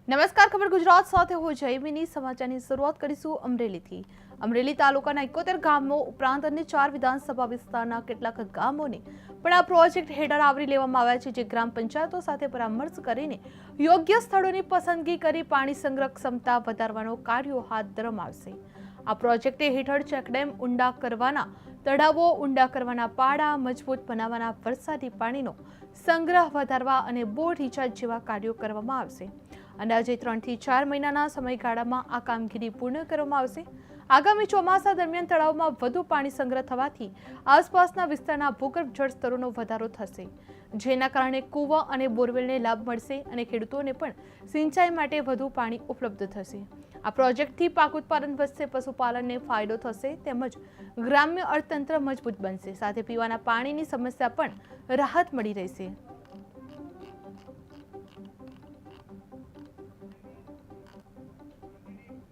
નમસ્કાર, ખબર ગુજરાત સાથે હું જયમિની. સમાચારની શરૂઆત કરીશું અમરેલીથી. અમરેલી તાલુકાના 71 ગામો ઉપરાંત અન્ય 4 વિધાનસભા વિસ્તારના કેટલાક ગામોને પણ આ પ્રોજેક્ટ હેઠળ આવરી લેવામાં આવ્યા છે, જે ગ્રામ પંચાયતો સાથે પરામર્શ કરીને યોગ્ય સ્થળોની પસંદગી કરી પાણી સંગ્રહ ક્ષમતા વધારવાનો કાર્યો હાથ ધરવામાં આવશે. આ પ્રોજેક્ટ હેઠળ ચેકડેમ ઊંડા કરવાના, તળાવો ઊંડા કરવાના, પાડા મજબૂત બનાવવાના, વરસાદી પાણીનો સંગ્રહ વધારવા અને બોર રિચાર્જ જેવા કાર્યો કરવામાં આવશે. અંદાજે 3 થી 4 મહિનાના સમયગાળામાં આ કામગીરી પૂર્ણ કરવામાં આવશે. આગામી ચોમાસા દરમિયાન તળાવમાં વધુ પાણી સંગ્રહ થવાથી આસપાસના વિસ્તારના ભૂગર્ભ જળ સ્તરોનો વધારો થશે, જેના કારણે કૂવા અને બોરવેલને લાભ મળશે અને ખેડૂતોને પણ સિંચાઈ માટે વધુ પાણી ઉપલબ્ધ થશે. આ પ્રોજેક્ટથી પાક ઉત્પાદન વધશે, પશુપાલનને ફાયદો થશે, તેમજ ગ્રામ્ય અર્થતંત્ર મજબૂત બનશે. સાથે પીવાના પાણીની સમસ્યા પણ રાહત મળી રહેશે.